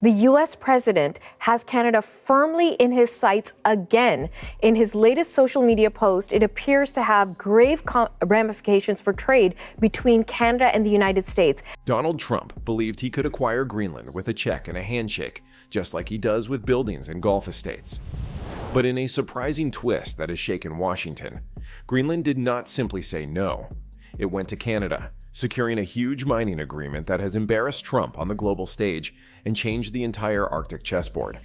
The U.S. president has Canada firmly in his sights again. In his latest social media post, it appears to have grave ramifications for trade between Canada and the United States. Donald Trump believed he could acquire Greenland with a check and a handshake, just like he does with buildings and golf estates. But in a surprising twist that has shaken Washington, Greenland did not simply say no. It went to Canada, securing a huge mining agreement that has embarrassed Trump on the global stage and changed the entire Arctic chessboard.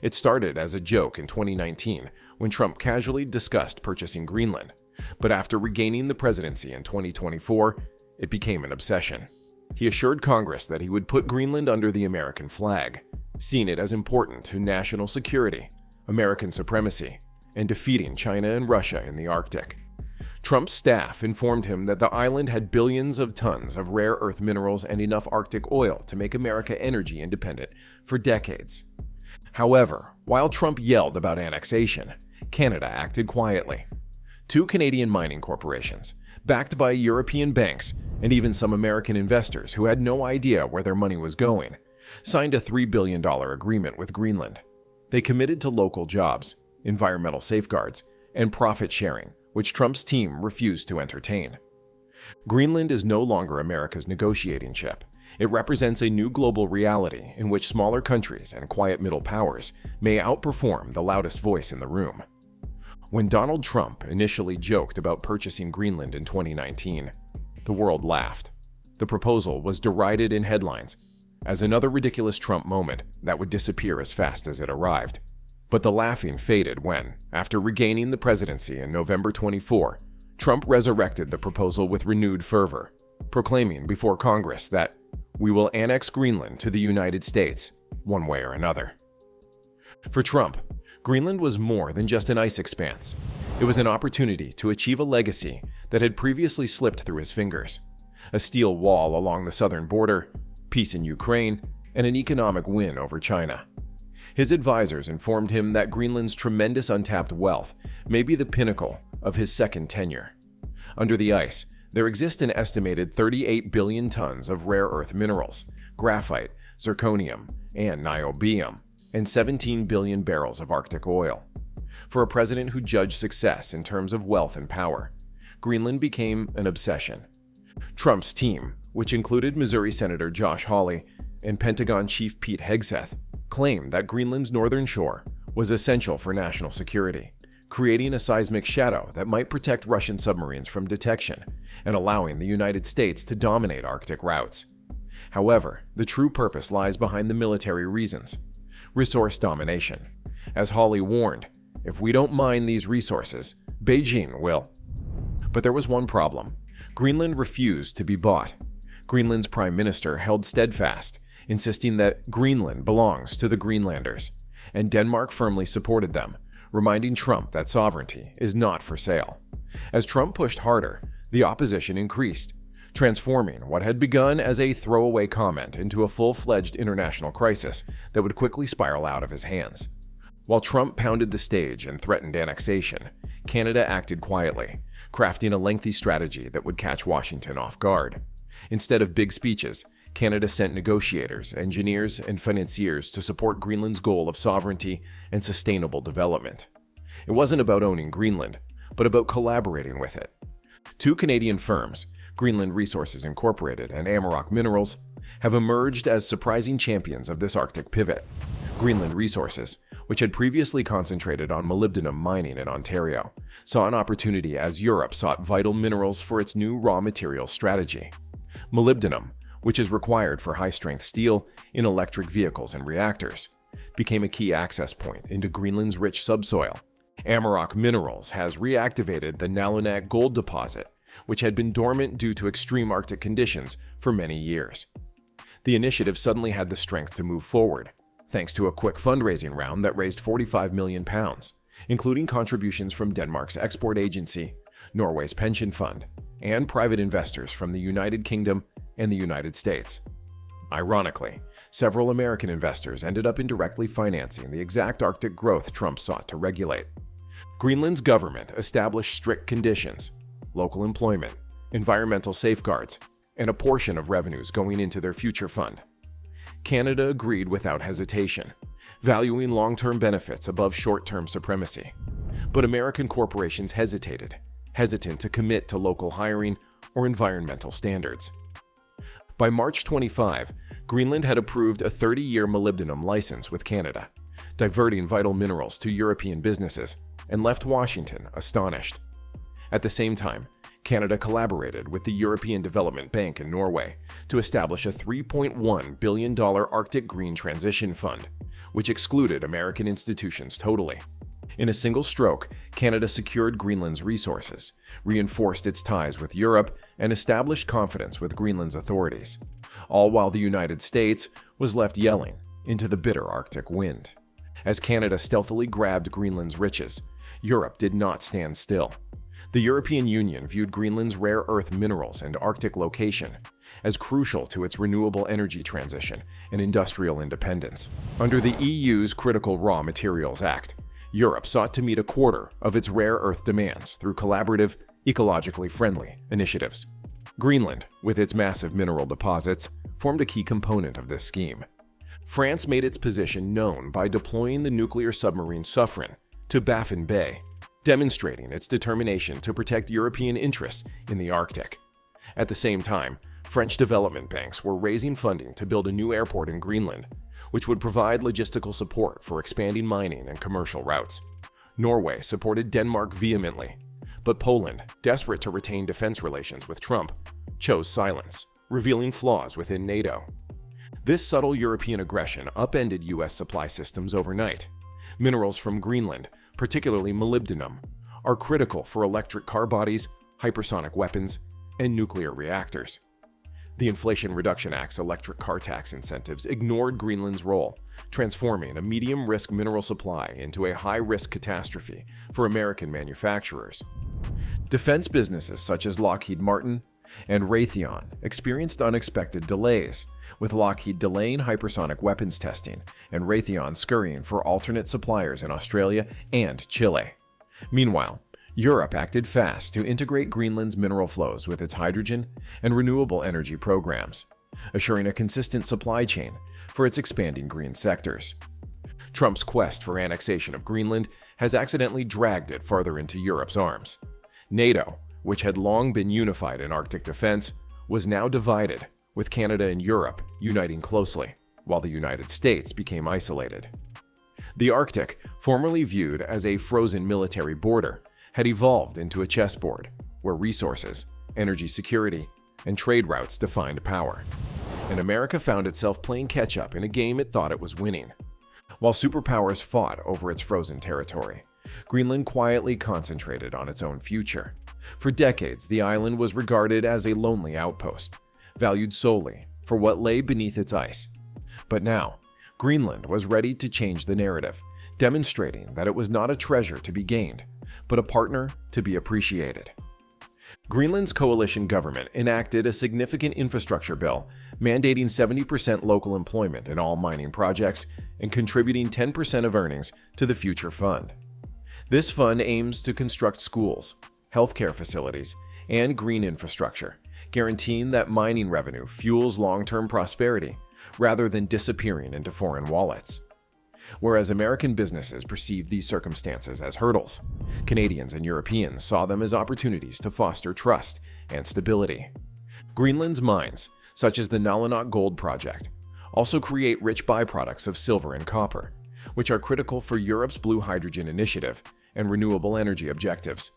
It started as a joke in 2019 when Trump casually discussed purchasing Greenland, but after regaining the presidency in 2024, it became an obsession. He assured Congress that he would put Greenland under the American flag, seeing it as important to national security, American supremacy, and defeating China and Russia in the Arctic. Trump's staff informed him that the island had billions of tons of rare earth minerals and enough Arctic oil to make America energy independent for decades. However, while Trump yelled about annexation, Canada acted quietly. Two Canadian mining corporations, backed by European banks and even some American investors who had no idea where their money was going, signed a $3 billion agreement with Greenland. They committed to local jobs, environmental safeguards, and profit sharing, which Trump's team refused to entertain. Greenland is no longer America's negotiating chip. It represents a new global reality in which smaller countries and quiet middle powers may outperform the loudest voice in the room. When Donald Trump initially joked about purchasing Greenland in 2019, the world laughed. The proposal was derided in headlines as another ridiculous Trump moment that would disappear as fast as it arrived. But the laughing faded when, after regaining the presidency in November 24, Trump resurrected the proposal with renewed fervor, proclaiming before Congress that we will annex Greenland to the United States, one way or another. For Trump, Greenland was more than just an ice expanse. It was an opportunity to achieve a legacy that had previously slipped through his fingers: a steel wall along the southern border, peace in Ukraine, and an economic win over China. His advisors informed him that Greenland's tremendous untapped wealth may be the pinnacle of his second tenure. Under the ice, there exist an estimated 38 billion tons of rare earth minerals, graphite, zirconium, and niobium, and 17 billion barrels of Arctic oil. For a president who judged success in terms of wealth and power, Greenland became an obsession. Trump's team, which included Missouri Senator Josh Hawley and Pentagon Chief Pete Hegseth, claimed that Greenland's northern shore was essential for national security, creating a seismic shadow that might protect Russian submarines from detection and allowing the United States to dominate Arctic routes. However, the true purpose lies behind the military reasons: resource domination. As Hawley warned, if we don't mine these resources, Beijing will. But there was one problem. Greenland refused to be bought. Greenland's prime minister held steadfast, insisting that Greenland belongs to the Greenlanders, and Denmark firmly supported them, reminding Trump that sovereignty is not for sale. As Trump pushed harder, the opposition increased, transforming what had begun as a throwaway comment into a full-fledged international crisis that would quickly spiral out of his hands. While Trump pounded the stage and threatened annexation, Canada acted quietly, crafting a lengthy strategy that would catch Washington off guard. Instead of big speeches, Canada sent negotiators, engineers, and financiers to support Greenland's goal of sovereignty and sustainable development. It wasn't about owning Greenland, but about collaborating with it. Two Canadian firms, Greenland Resources Incorporated and Amarok Minerals, have emerged as surprising champions of this Arctic pivot. Greenland Resources, which had previously concentrated on molybdenum mining in Ontario, saw an opportunity as Europe sought vital minerals for its new raw material strategy. Molybdenum, which is required for high-strength steel in electric vehicles and reactors, became a key access point into Greenland's rich subsoil. Amarok Minerals has reactivated the Nalunaq gold deposit, which had been dormant due to extreme Arctic conditions for many years. The initiative suddenly had the strength to move forward, thanks to a quick fundraising round that raised £45 million, including contributions from Denmark's export agency, Norway's pension fund, and private investors from the United Kingdom and the United States. Ironically, several American investors ended up indirectly financing the exact Arctic growth Trump sought to regulate. Greenland's government established strict conditions: local employment, environmental safeguards, and a portion of revenues going into their future fund. Canada agreed without hesitation, valuing long-term benefits above short-term supremacy. But American corporations hesitated, hesitant to commit to local hiring or environmental standards. By March 25, Greenland had approved a 30-year molybdenum license with Canada, diverting vital minerals to European businesses, and left Washington astonished. At the same time, Canada collaborated with the European Development Bank in Norway to establish a $3.1 billion Arctic Green Transition Fund, which excluded American institutions totally. In a single stroke, Canada secured Greenland's resources, reinforced its ties with Europe, and established confidence with Greenland's authorities, all while the United States was left yelling into the bitter Arctic wind. As Canada stealthily grabbed Greenland's riches, Europe did not stand still. The European Union viewed Greenland's rare earth minerals and Arctic location as crucial to its renewable energy transition and industrial independence. Under the EU's Critical Raw Materials Act, Europe sought to meet a quarter of its rare earth demands through collaborative, ecologically friendly initiatives. Greenland, with its massive mineral deposits, formed a key component of this scheme. France made its position known by deploying the nuclear submarine Suffren to Baffin Bay, demonstrating its determination to protect European interests in the Arctic. At the same time, French development banks were raising funding to build a new airport in Greenland, which would provide logistical support for expanding mining and commercial routes. Norway supported Denmark vehemently, but Poland, desperate to retain defense relations with Trump, chose silence, revealing flaws within NATO. This subtle European aggression upended U.S. supply systems overnight. Minerals from Greenland, particularly molybdenum, are critical for electric car bodies, hypersonic weapons, and nuclear reactors. The Inflation Reduction Act's electric car tax incentives ignored Greenland's role, transforming a medium-risk mineral supply into a high-risk catastrophe for American manufacturers. Defense businesses such as Lockheed Martin and Raytheon experienced unexpected delays, with Lockheed delaying hypersonic weapons testing and Raytheon scurrying for alternate suppliers in Australia and Chile. Meanwhile, Europe acted fast to integrate Greenland's mineral flows with its hydrogen and renewable energy programs, assuring a consistent supply chain for its expanding green sectors. Trump's quest for annexation of Greenland has accidentally dragged it farther into Europe's arms. NATO, which had long been unified in Arctic defense, was now divided, with Canada and Europe uniting closely, while the United States became isolated. The Arctic, formerly viewed as a frozen military border, had evolved into a chessboard where resources, energy security, and trade routes defined power. And America found itself playing catch-up in a game it thought it was winning. While superpowers fought over its frozen territory, Greenland quietly concentrated on its own future. For decades, the island was regarded as a lonely outpost, valued solely for what lay beneath its ice. But now, Greenland was ready to change the narrative, demonstrating that it was not a treasure to be gained, but a partner to be appreciated. Greenland's coalition government enacted a significant infrastructure bill mandating 70% local employment in all mining projects and contributing 10% of earnings to the Future Fund. This fund aims to construct schools, healthcare facilities, and green infrastructure, guaranteeing that mining revenue fuels long-term prosperity rather than disappearing into foreign wallets. Whereas American businesses perceived these circumstances as hurdles, Canadians and Europeans saw them as opportunities to foster trust and stability. Greenland's mines, such as the Nalunaq Gold Project, also create rich byproducts of silver and copper, which are critical for Europe's blue hydrogen initiative and renewable energy objectives.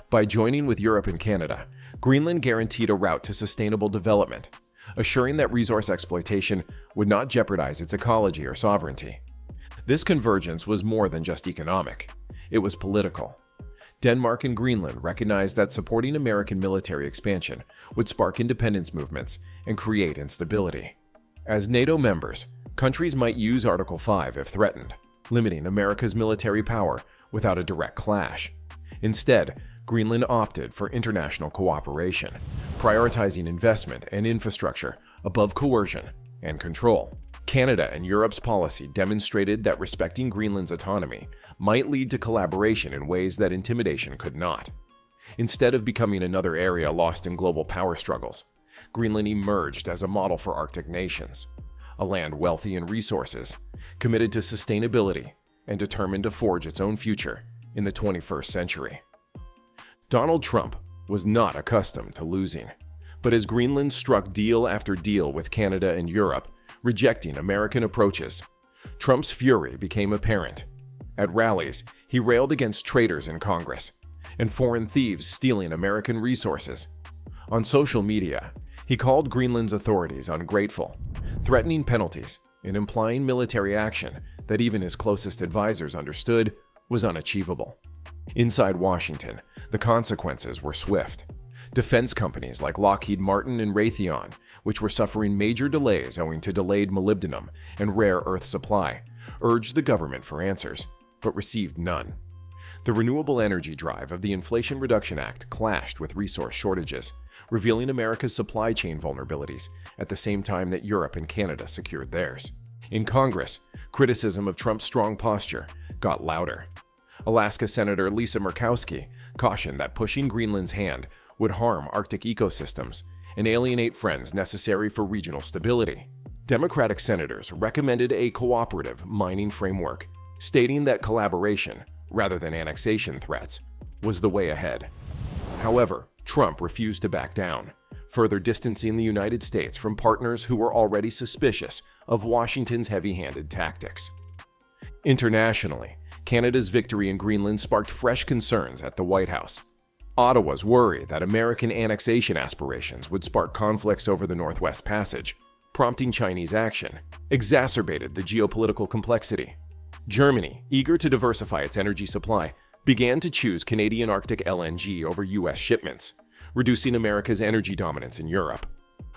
By joining with Europe and Canada, Greenland guaranteed a route to sustainable development, assuring that resource exploitation would not jeopardize its ecology or sovereignty. This convergence was more than just economic. It was political. Denmark and Greenland recognized that supporting American military expansion would spark independence movements and create instability. As NATO members, countries might use Article 5 if threatened, limiting America's military power without a direct clash. Instead, Greenland opted for international cooperation, prioritizing investment and infrastructure above coercion and control. Canada and Europe's policy demonstrated that respecting Greenland's autonomy might lead to collaboration in ways that intimidation could not. Instead of becoming another area lost in global power struggles, Greenland emerged as a model for Arctic nations, a land wealthy in resources, committed to sustainability, and determined to forge its own future in the 21st century. Donald Trump was not accustomed to losing, but as Greenland struck deal after deal with Canada and Europe, rejecting American approaches, Trump's fury became apparent. At rallies, he railed against traitors in Congress and foreign thieves stealing American resources. On social media, he called Greenland's authorities ungrateful, threatening penalties and implying military action that even his closest advisors understood was unachievable. Inside Washington, the consequences were swift. Defense companies like Lockheed Martin and Raytheon, which were suffering major delays owing to delayed molybdenum and rare earth supply, urged the government for answers, but received none. The renewable energy drive of the Inflation Reduction Act clashed with resource shortages, revealing America's supply chain vulnerabilities at the same time that Europe and Canada secured theirs. In Congress, criticism of Trump's strong posture got louder. Alaska Senator Lisa Murkowski cautioned that pushing Greenland's hand would harm Arctic ecosystems and alienate friends necessary for regional stability. Democratic senators recommended a cooperative mining framework, stating that collaboration, rather than annexation threats, was the way ahead. However, Trump refused to back down, further distancing the United States from partners who were already suspicious of Washington's heavy-handed tactics. Internationally, Canada's victory in Greenland sparked fresh concerns at the White House. Ottawa's worry that American annexation aspirations would spark conflicts over the Northwest Passage, prompting Chinese action, exacerbated the geopolitical complexity. Germany, eager to diversify its energy supply, began to choose Canadian Arctic LNG over U.S. shipments, reducing America's energy dominance in Europe.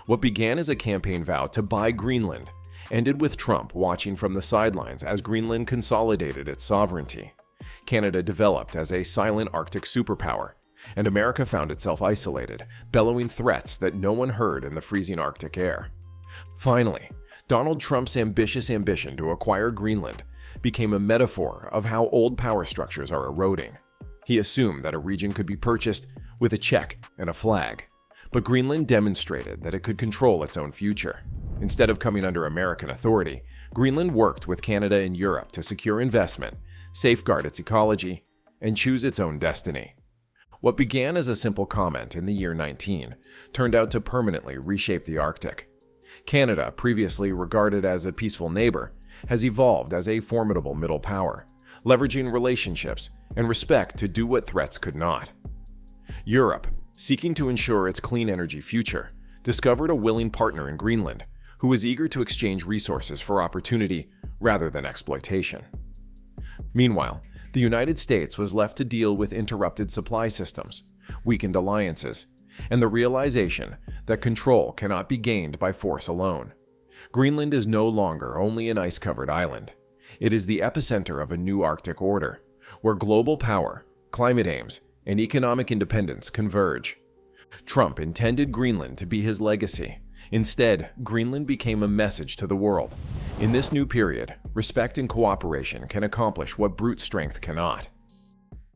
What began as a campaign vow to buy Greenland ended with Trump watching from the sidelines as Greenland consolidated its sovereignty. Canada developed as a silent Arctic superpower, and America found itself isolated, bellowing threats that no one heard in the freezing Arctic air. Finally, Donald Trump's ambitious ambition to acquire Greenland became a metaphor of how old power structures are eroding. He assumed that a region could be purchased with a check and a flag, but Greenland demonstrated that it could control its own future. Instead of coming under American authority, Greenland worked with Canada and Europe to secure investment, safeguard its ecology, and choose its own destiny. What began as a simple comment in the year 19 turned out to permanently reshape the Arctic. Canada, previously regarded as a peaceful neighbor, has evolved as a formidable middle power, leveraging relationships and respect to do what threats could not. Europe, seeking to ensure its clean energy future, discovered a willing partner in Greenland who was eager to exchange resources for opportunity rather than exploitation. Meanwhile, the United States was left to deal with interrupted supply systems, weakened alliances, and the realization that control cannot be gained by force alone. Greenland is no longer only an ice-covered island. It is the epicenter of a new Arctic order, where global power, climate aims, and economic independence converge. Trump intended Greenland to be his legacy. Instead, Greenland became a message to the world. In this new period, respect and cooperation can accomplish what brute strength cannot.